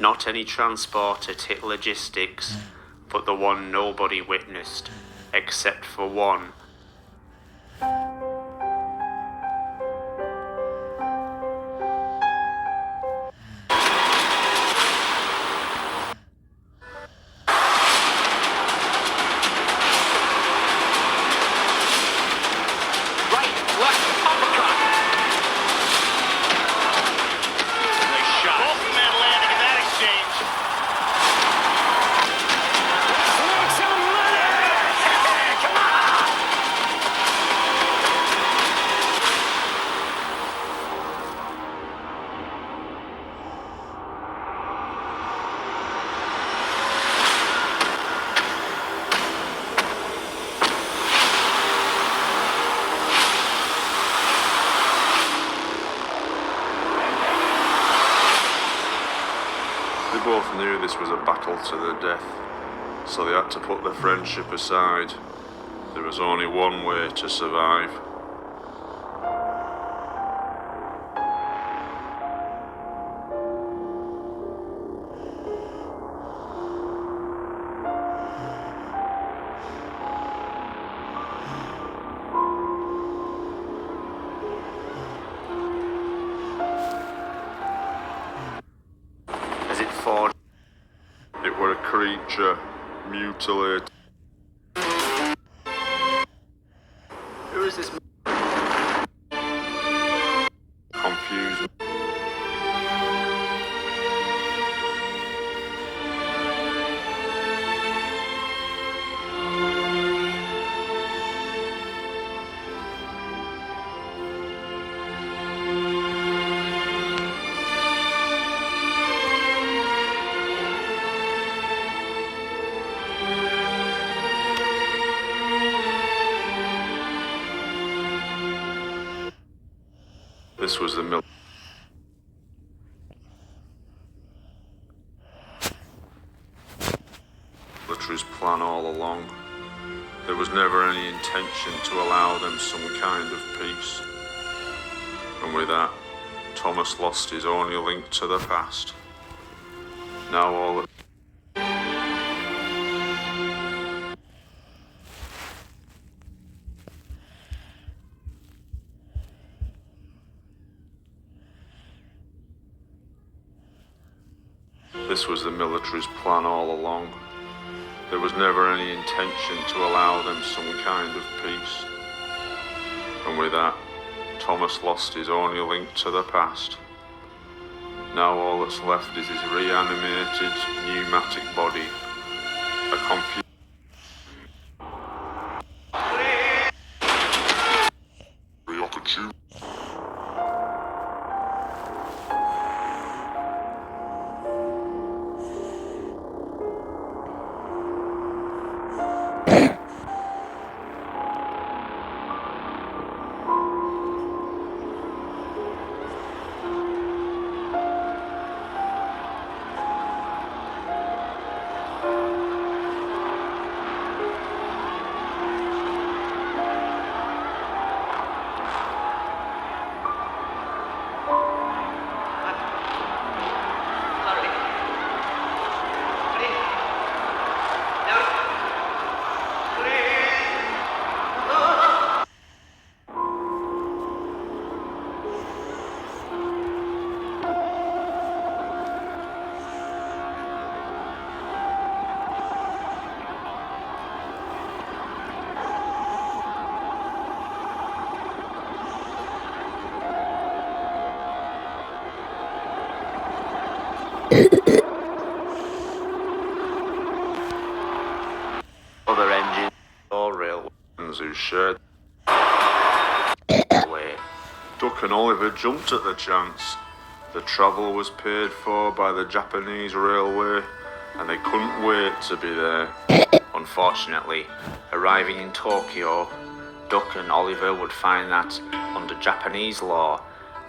Not any transport at hit logistics, but the one nobody witnessed, except for one. They both knew this was a battle to the death, so they had to put their friendship aside. There was only one way to survive. It were a creature mutilated. Who is this? Confused. This was the military's plan all along. There was never any intention to allow them some kind of peace. And with that, Thomas lost his only link to the past. Now all that This was the military's plan all along. There was never any intention to allow them some kind of peace. And with that, Thomas lost his only link to the past. Now all that's left is his reanimated pneumatic body, a confused opportunity. Other engines or railways Who shared way. Duck and Oliver jumped at the chance. The travel was paid for by the Japanese railway, and they couldn't wait to be there. Unfortunately, arriving in Tokyo, Duck and Oliver would find that, under Japanese law,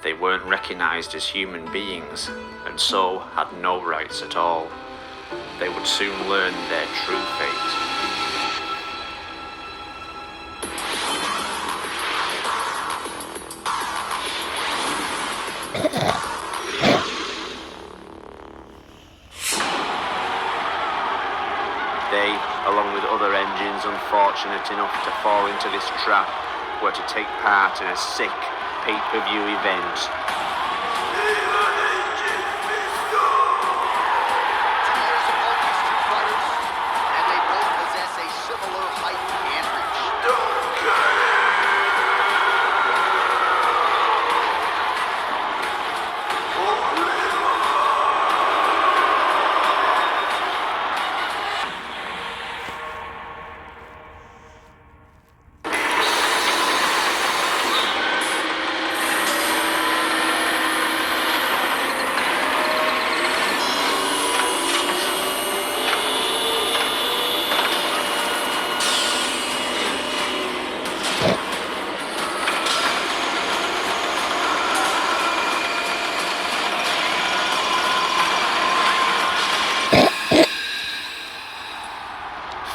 they weren't recognised as human beings, and so had no rights at all. They would soon learn their true fate. along with other engines unfortunate enough to fall into this trap, were to take part in a sick pay-per-view event.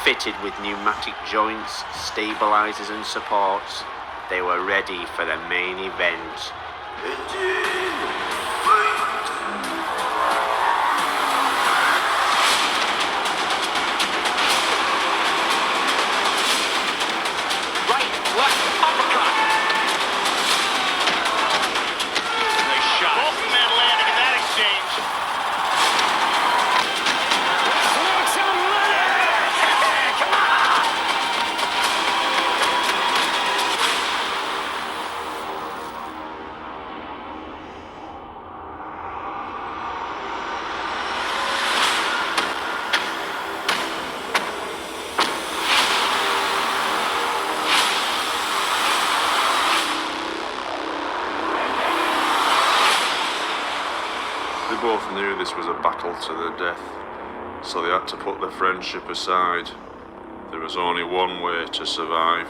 Fitted with pneumatic joints, stabilizers and supports, they were ready for the main event. Right, left, uppercut. Nice shot. Both men landing in that exchange. They both knew this was a battle to the death, so they had to put their friendship aside. There was only one way to survive.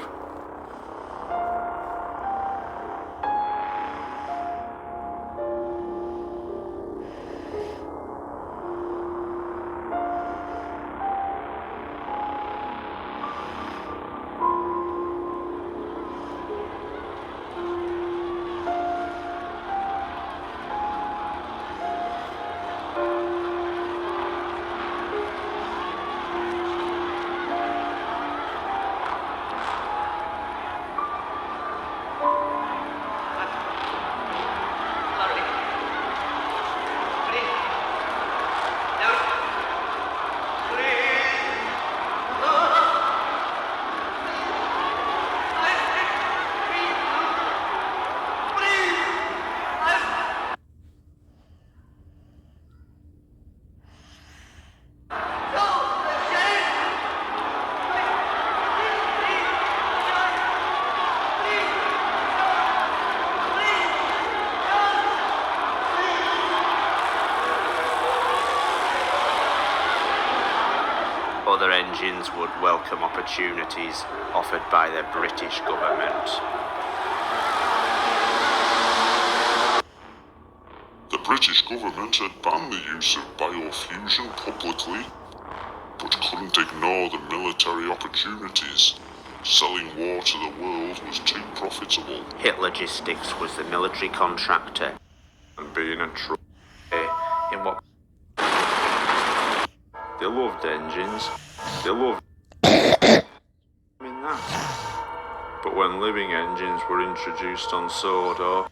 Other engines would welcome opportunities offered by the British government. The British government had banned the use of biofusion publicly, but couldn't ignore the military opportunities. Selling war to the world was too profitable. Hit Logistics was the military contractor. And being a truck, In what they loved engines. They loved in that. But when living engines were introduced on Sodor,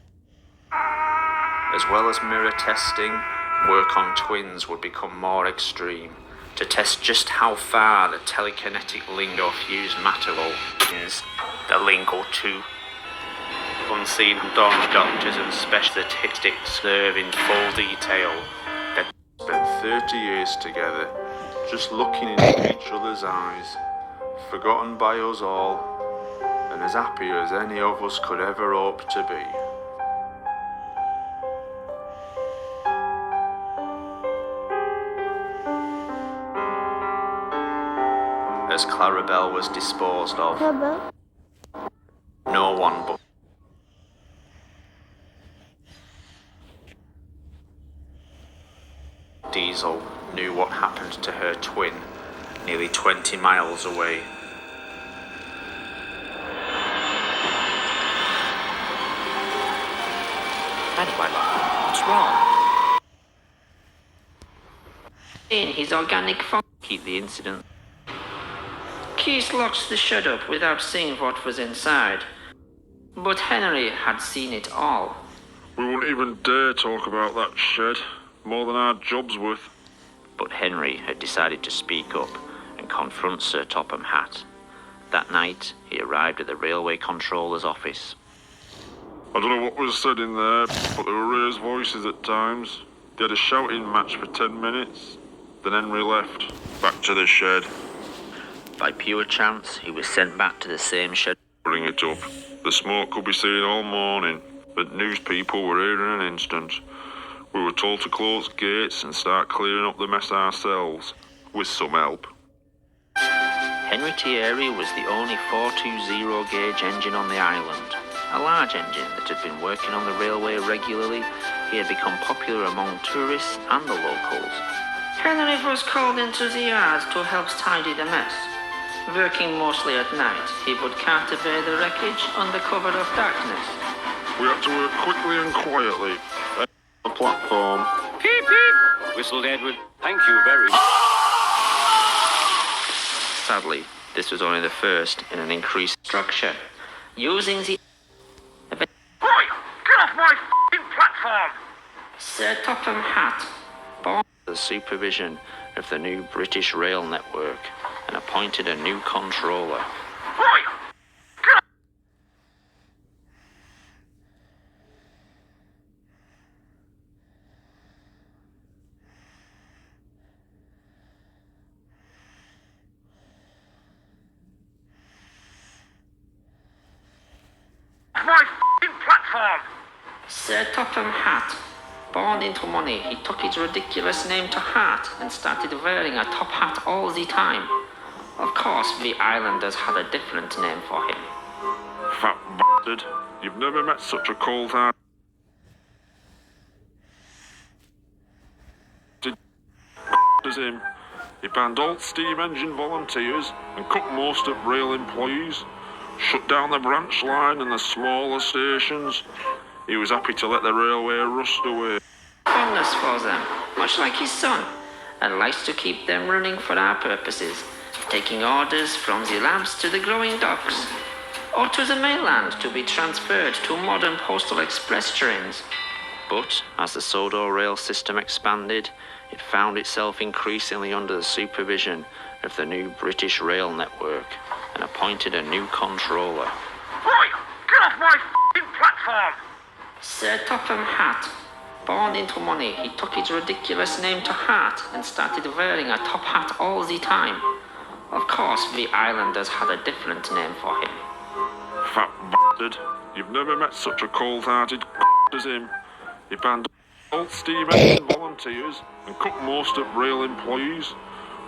as well as mirror testing, work on twins would become more extreme. To test just how far the telekinetic link or fused matter is, the link or two. Unseen dawn doctors and specialists serve in full detail. They spent 30 years together, just looking into each other's eyes, forgotten by us all, and as happy as any of us could ever hope to be. As Clarabelle was disposed of, no one but Diesel knew what happened to her twin nearly 20 miles away. What's wrong? In his organic farm. Keep the incident Keith locked the shed up without seeing what was inside. But Henry had seen it all. We wouldn't even dare talk about that shed. More than our job's worth. But Henry had decided to speak up and confront Sir Topham Hatt. That night, he arrived at the railway controller's office. I don't know what was said in there, but there were raised voices at times. They had a shouting match for 10 minutes. Then Henry left, back to the shed. By pure chance, he was sent back to the same shed. Bring it up. The smoke could be seen all morning, but news people were here in an instant. We were told to close gates and start clearing up the mess ourselves, with some help. Henry Thierry was the only 420 gauge engine on the island. A large engine that had been working on the railway regularly. He had become popular among tourists and the locals. Henry was called into the yard to help tidy the mess. Working mostly at night, he would cart away the wreckage under cover of darkness. We had to work quickly and quietly. On the platform. Peep, peep, whistled Edward. Thank you very much. Sadly, this was only the first in an increased structure. Using the... Oi! Get off my f***ing platform! Sir Topham Hatt bought the supervision of the new British rail network and appointed a new controller. Oi! Get off! My f***ing platform! Sir Topham Hatt. Born into money, he took his ridiculous name to heart and started wearing a top hat all the time. Of course, we islanders had a different name for him. Fat bastard. You've never met such a cold-hearted as him. He banned all steam engine volunteers and cut most of rail employees. Shut down the branch line and the smaller stations. He was happy to let the railway rust away. Fondness for them, much like his son, and likes to keep them running for our purposes, taking orders from the labs to the growing docks, or to the mainland to be transferred to modern postal express trains. But as the Sodor rail system expanded, it found itself increasingly under the supervision of the new British rail network and appointed a new controller. Oi! Get off my f***ing platform! Sir Topham Hatt. Born into money, he took his ridiculous name to heart and started wearing a top hat all the time. Of course, we islanders had a different name for him. Fat bastard. You've never met such a cold-hearted as him. He banned all steam engine volunteers and cut most of rail employees.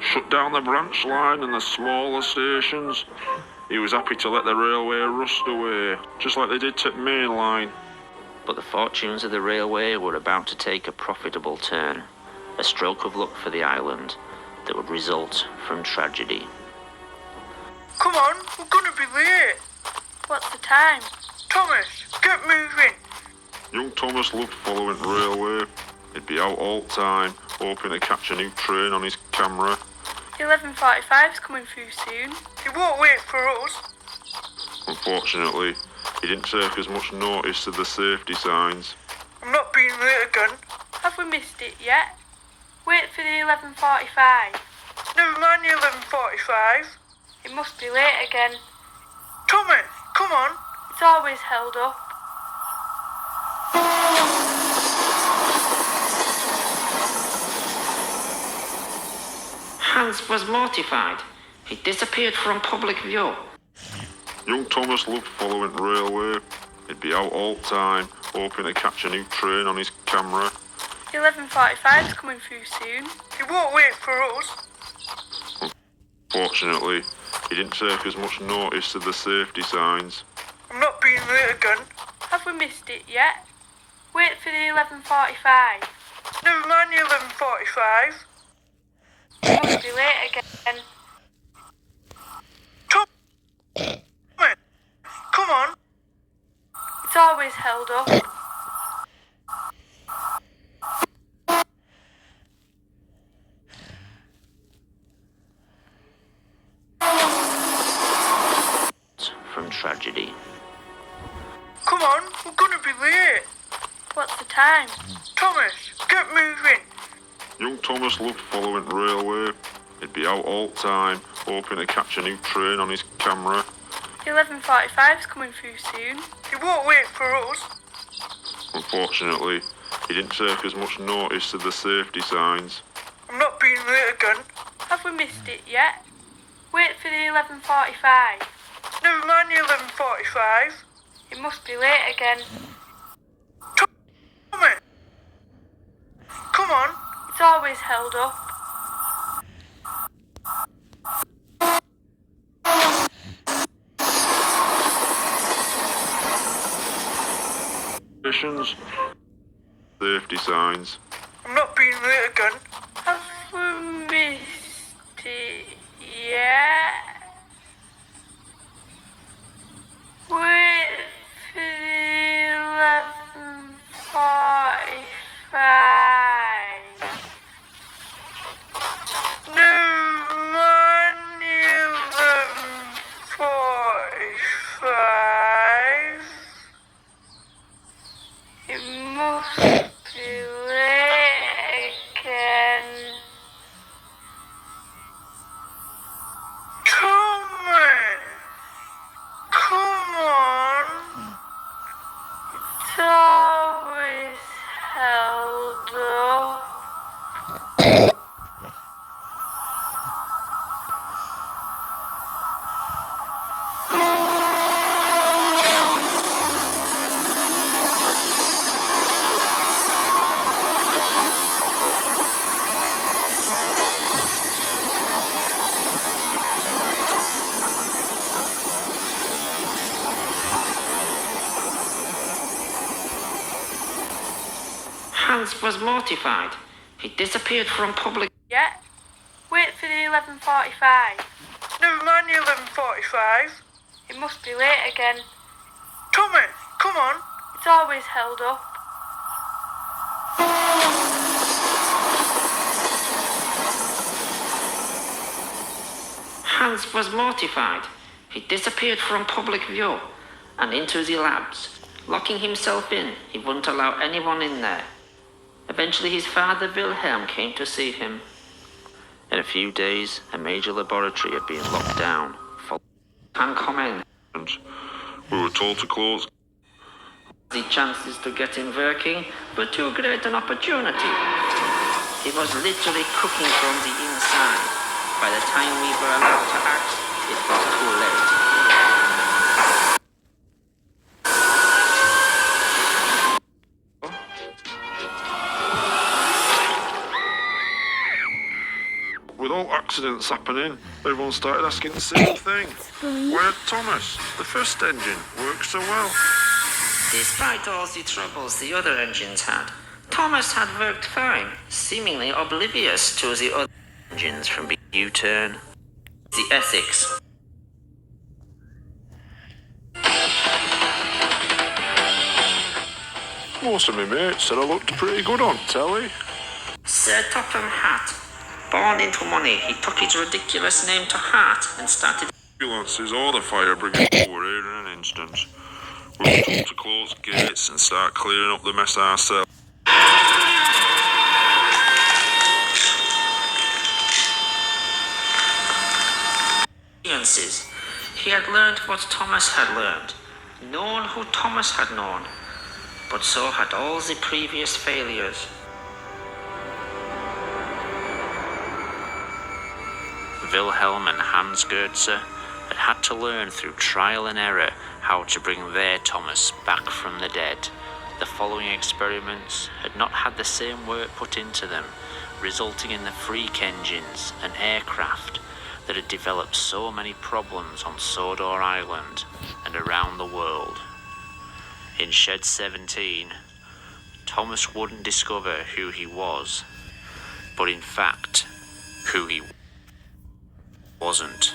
Shut down the branch line and the smaller stations. He was happy to let the railway rust away, just like they did to the main line. But the fortunes of the railway were about to take a profitable turn, a stroke of luck for the island that would result from tragedy. Come on, we're gonna be late. What's the time? Thomas, get moving. Young Thomas loved following railway. He'd be out all the time, hoping to catch a new train on his camera. 11:45's coming through soon. He won't wait for us. Unfortunately, he didn't take as much notice of the safety signs. I'm not being late again. Have we missed it yet? Wait for the 11:45. Never mind the 11:45. It must be late again. Thomas, come on. It's always held up. Hans was mortified. He disappeared from public view. Young Thomas loved following railway. He'd be out all the time, hoping to catch a new train on his camera. 11:45's coming through soon. He won't wait for us. Unfortunately, he didn't take as much notice of the safety signs. I'm not being late again. Have we missed it yet? Wait for the 11:45. Never mind the 11:45. It must be late again. Thomas, come on. It's always held up. Come on, we're gonna be late. What's the time? Thomas, get moving. Young Thomas loved following railway. He'd be out all the time, hoping to catch a new train on his camera. 11:45's coming through soon. He won't wait for us. Unfortunately, he didn't take as much notice of the safety signs. I'm not being late again. Have we missed it yet? Wait for the 11:45. Never mind the 11:45. It must be late again. Thomas! Come on. It's always held up. Missions. Safety signs. I'm not being late again. Have we missed it yet? Wait for the 11:45. Never mind the 11:45. It must be late again. Thomas! Come on. It's always held up. Hans was mortified. He disappeared from public. Yet? Wait for the 11:45. Never mind the 11:45. It must be late again. Thomas, come on. It's always held up. Hans was mortified. He disappeared from public view and into the labs. Locking himself in, he wouldn't allow anyone in there. Eventually his father Wilhelm came to see him. In a few days, a major laboratory had been locked down. Can come in. And we were told to close. The chances to get him working were too great an opportunity. He was literally cooking from the inside. By the time we were allowed to act, it was too late. With all accidents happening, everyone started asking the same thing. Where'd Thomas? The first engine worked so well. Despite all the troubles the other engines had, Thomas had worked fine, seemingly oblivious to the other Engines from U-turn. the ethics. Most of my mates said I looked pretty good on telly. Sir Topham Hatt. Born into money, he took his ridiculous name to heart and started Ambulances or the fire brigade were here in an instant. We were told to close gates and start clearing up the mess ourselves. experiences. He had learned what Thomas had learned, known who Thomas had known, but so had all the previous failures. Wilhelm and Hans Goetze had had to learn through trial and error how to bring their Thomas back from the dead. The following experiments had not had the same work put into them, resulting in the freak engines and aircraft that had developed so many problems on Sodor Island and around the world. In Shed 17, Thomas wouldn't discover who he was, but in fact, who he wasn't.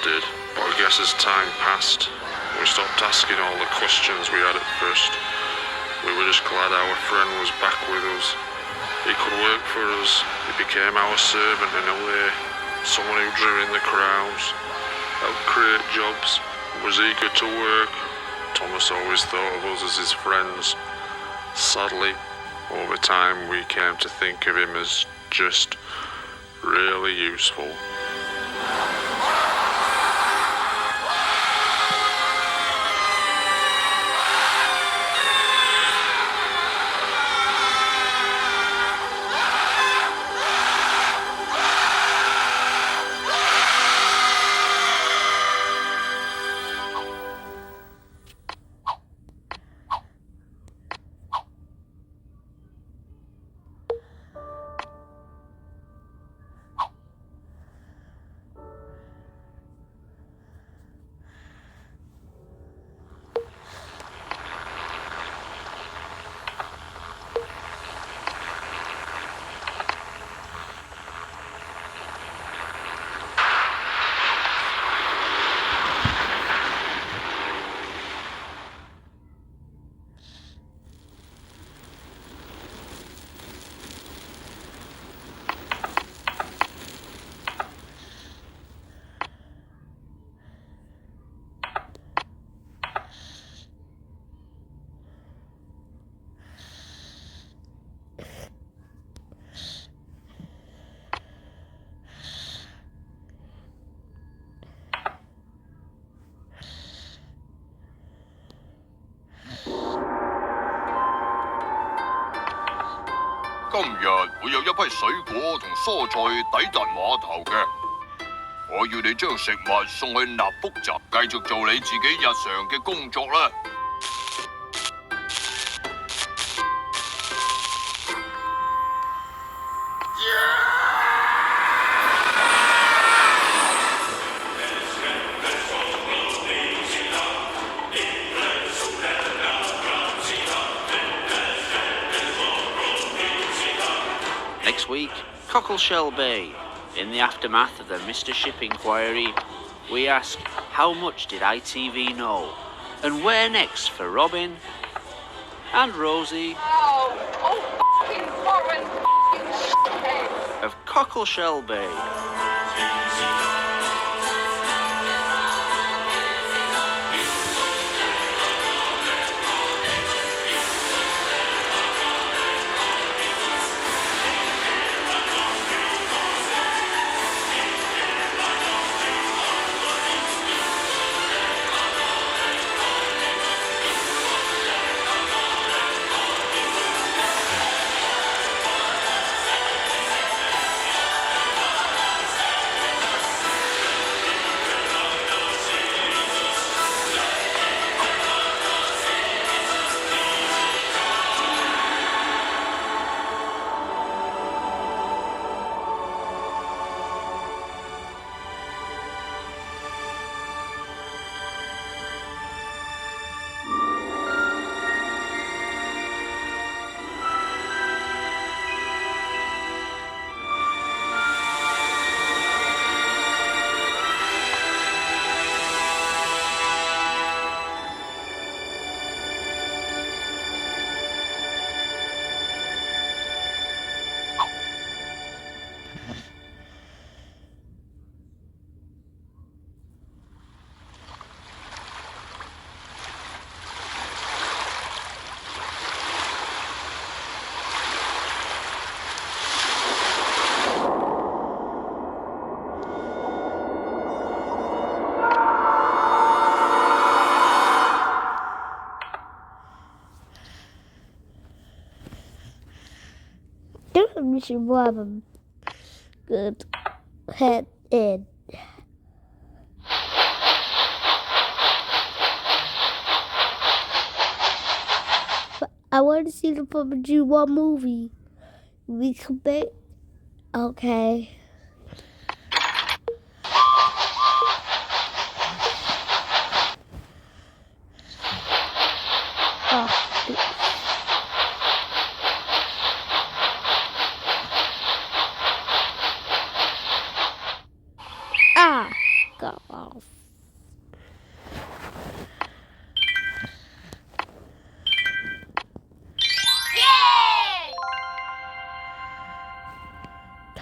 did, but I guess as time passed, we stopped asking all the questions we had at first. We were just glad our friend was back with us. He could work for us. He became our servant in a way. Someone who drew in the crowds, helped create jobs, was eager to work. Thomas always thought of us as his friends. Sadly, over time we came to think of him as just really useful.今日會有一批水果同蔬菜抵達碼頭嘅，我要你將食物送去納福站，繼續做你自己日常嘅工作啦。Next week, Cockleshell Bay. In the aftermath of the Mr. Ship inquiry, we ask, how much did ITV know? And where next for Robin and Rosie Fucking Warren, shithead. of Cockleshell Bay. We should have a good head in. But I want to see the Papa G1 movie. We can make. Okay. Got off.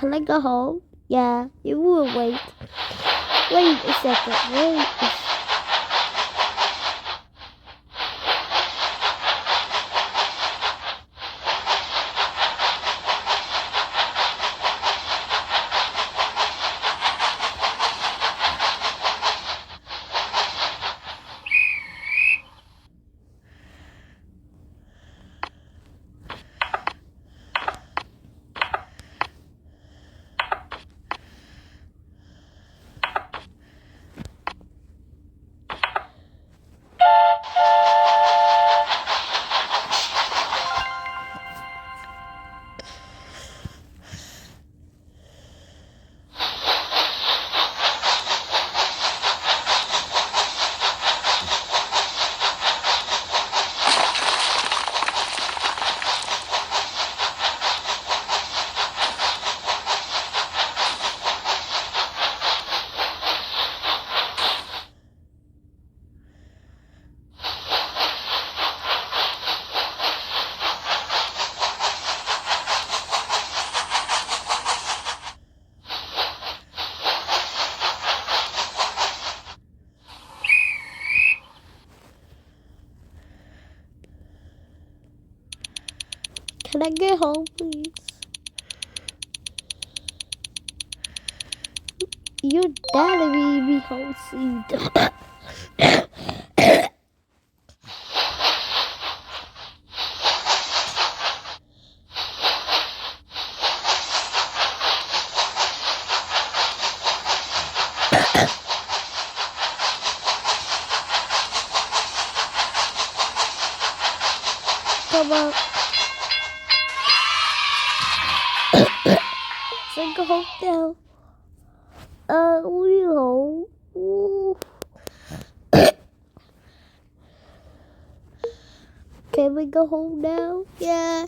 Can I go home? Yeah, you will wait. Wait a second. Wait. Can I get home, please? Your daddy made me home soon. Come on. So go home now. We home. Ooh. Can we go home now? Yeah.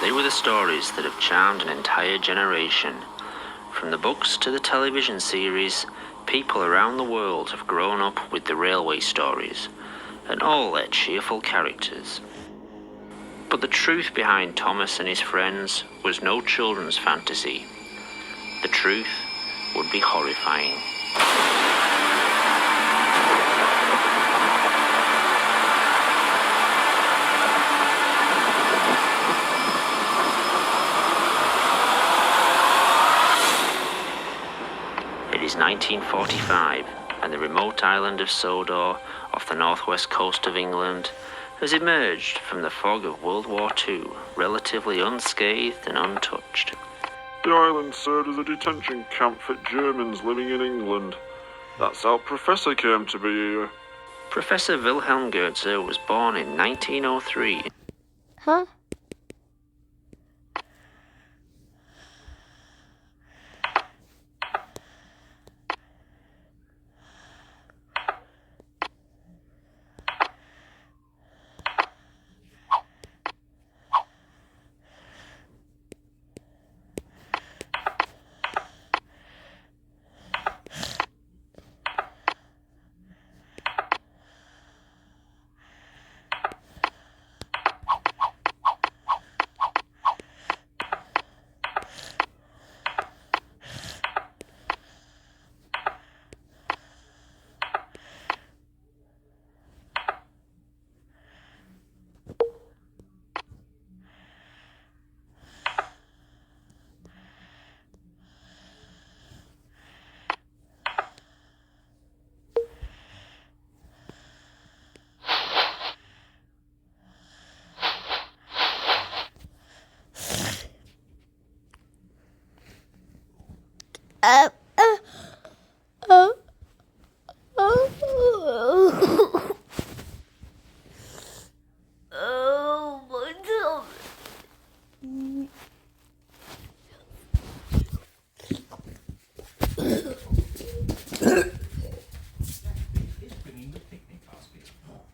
They were the stories that have charmed an entire generation. From the books to the television series, people around the world have grown up with the railway stories, and all their cheerful characters. But the truth behind Thomas and his friends was no children's fantasy. The truth would be horrifying. It is 1945, and the remote island of Sodor, off the northwest coast of England, has emerged from the fog of World War II, relatively unscathed and untouched. The island served as a detention camp for Germans living in England. That's how Professor came to be here. Professor Wilhelm Goetze was born in 1903. Huh? uh, uh, oh, my tummy.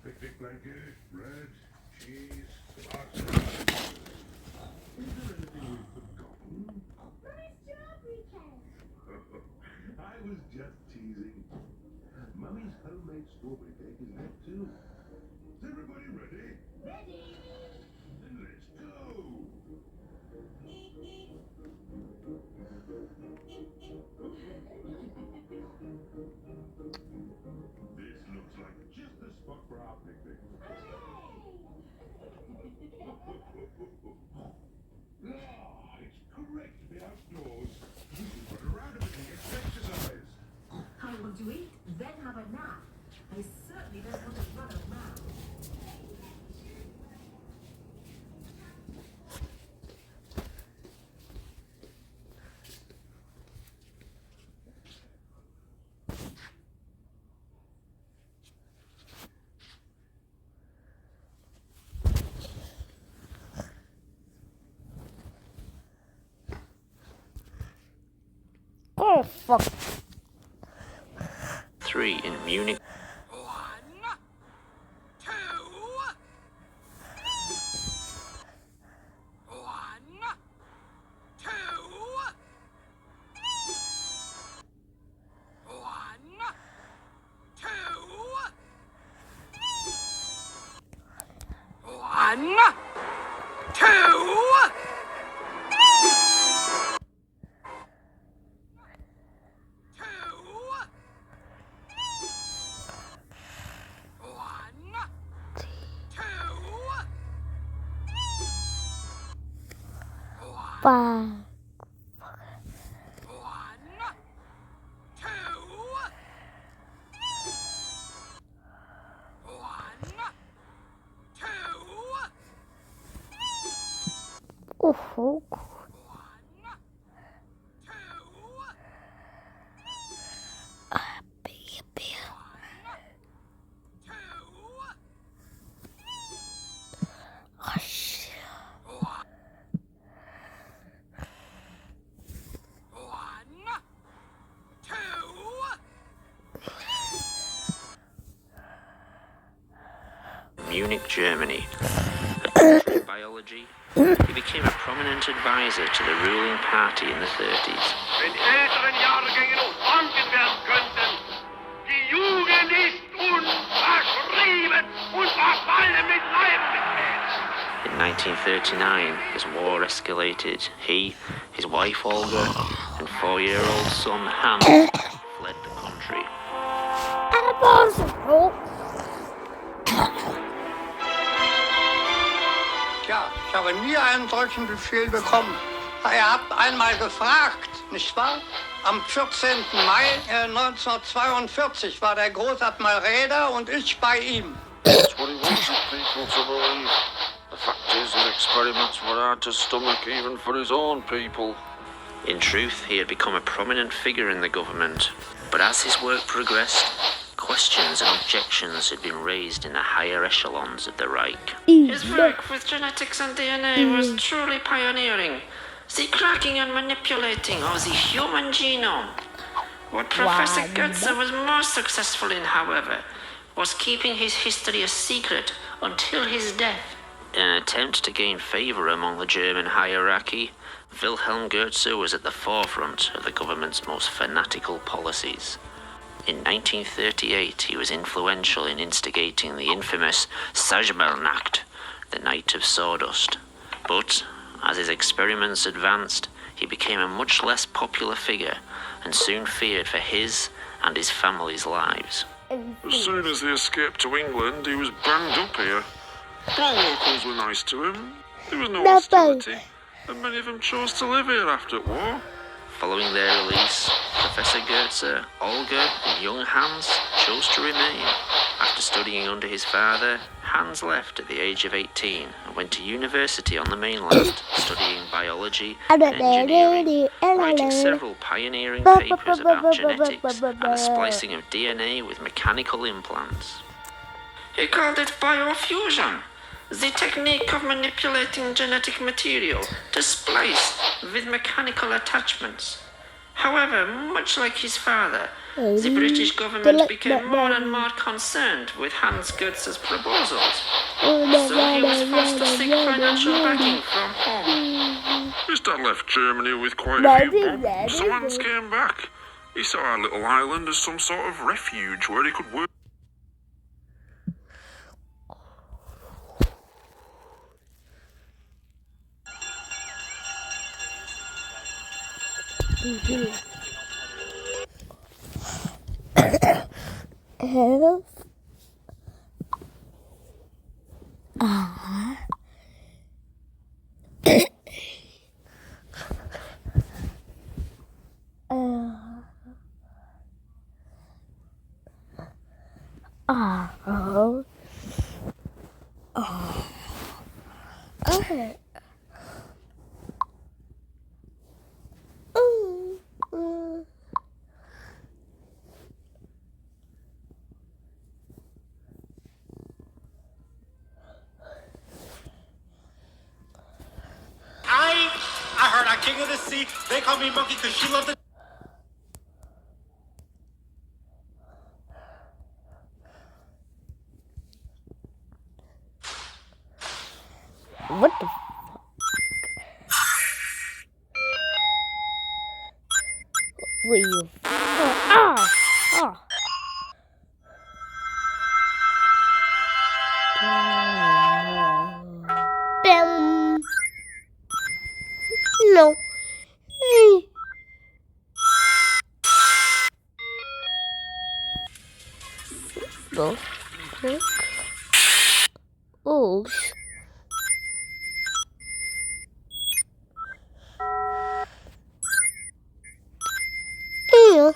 Picnic blanket, bread, cheese, pasta. Is there anything we've forgotten? I was just teasing. Mummy's homemade strawberry cake is left too. Is everybody ready? Ready! Then let's go! This looks like just the spot for our picnic. It's great to be outdoors. We can run around a bit and get some exercise. I want to eat, then have a nap. I certainly don't want to run around. Oh, fuck. 3 in Munich. 1, 2, 1, 2, 1, 2, 1, 2. Five. 1, 2, 1, 2. Oh, baby. Oh, shit. 1, 2. Munich, Germany. A doctor in biology, he became a prominent advisor to the ruling party in the 30s. Wenn älteren Jahrgängen noch bangen werden könnten, die Jugend ist unverschrieben und verfallen mit Leibesmitteln. In 1939, as war escalated, he, his wife Olga, and 4-year-old son Hans fled the country. Tja, ich habe nie einen solchen Befehl bekommen. Ihr habt einmal gefragt, nicht wahr? Am 14. Mai 1942 war der Großadmiral Räder und ich bei ihm. That's what he wanted people to believe. The fact is, his experiments were hard to stomach even for his own people. In truth, he had become a prominent figure in the government, but as his work progressed, questions and objections had been raised in the higher echelons of the Reich. His work with genetics and DNA was truly pioneering. The cracking and manipulating of the human genome. What Professor Goetze was most successful in, however, was keeping his history a secret until his death. In an attempt to gain favour among the German hierarchy, Wilhelm Goetze was at the forefront of the government's most fanatical policies. In 1938, he was influential in instigating the infamous Sajmernacht, the Night of Sawdust. But, as his experiments advanced, he became a much less popular figure and soon feared for his and his family's lives. As soon as he escaped to England, he was banned up here. All locals were nice to him. There was no hostility, and many of them chose to live here after the war. Following their release, Professor Goetze, Olga, and young Hans chose to remain. After studying under his father, Hans left at the age of 18 and went to university on the mainland, studying biology and engineering, writing several pioneering papers about genetics and the splicing of DNA with mechanical implants. He called it biofusion, the technique of manipulating genetic material to splice with mechanical attachments. However, much like his father, the British government became more and more concerned with Hans Goetz's proposals, so he was forced to seek financial backing from home. His dad left Germany with quite a few bob, so Hans came back. He saw our little island as some sort of refuge where he could work. I heard our king of the sea. They call me Monkey because she loved the... What the fuck? Will you? Bam. No. No. Oh. Yeah.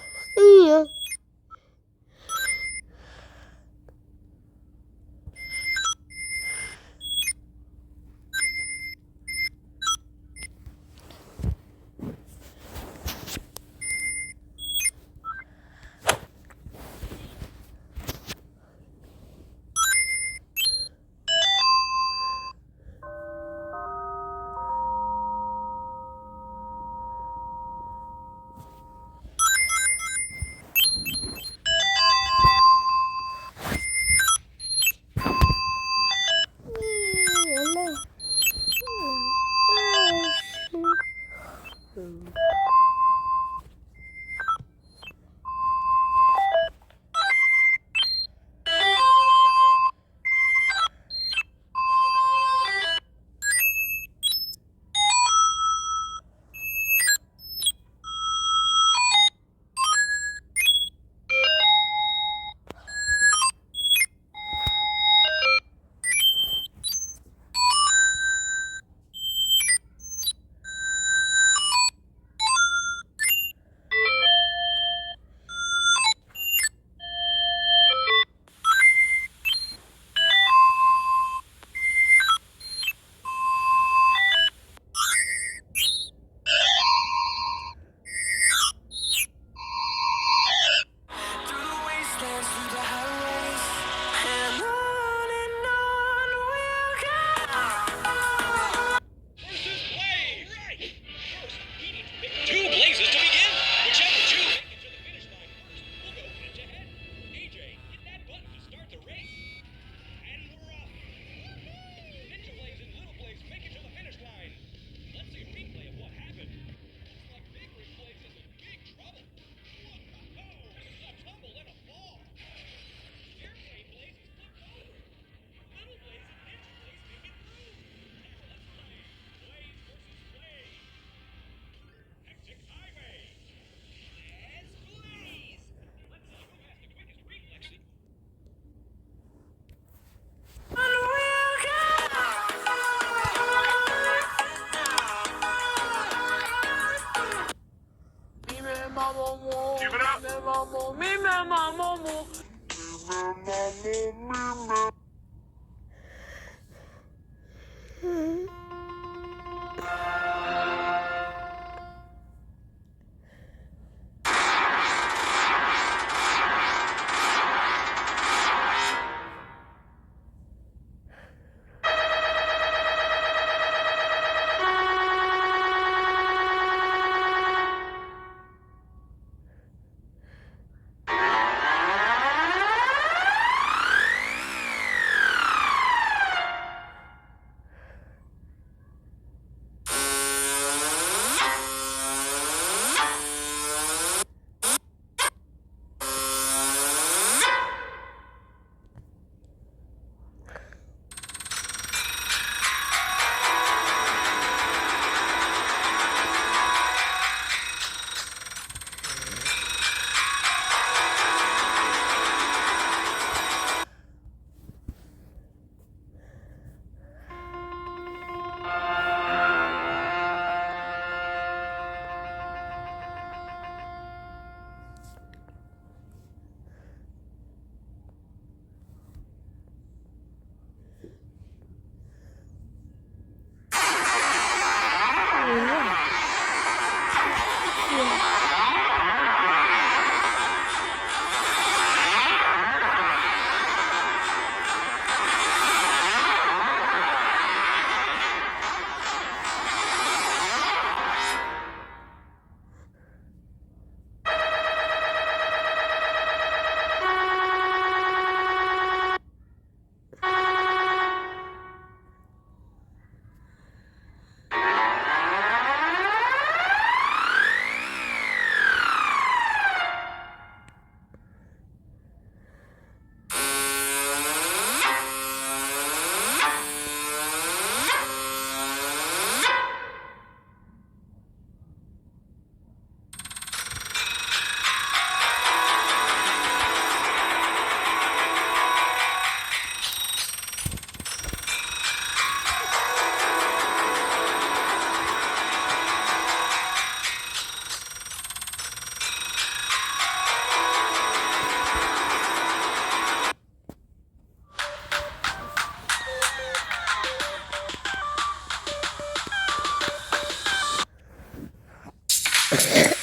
Bye.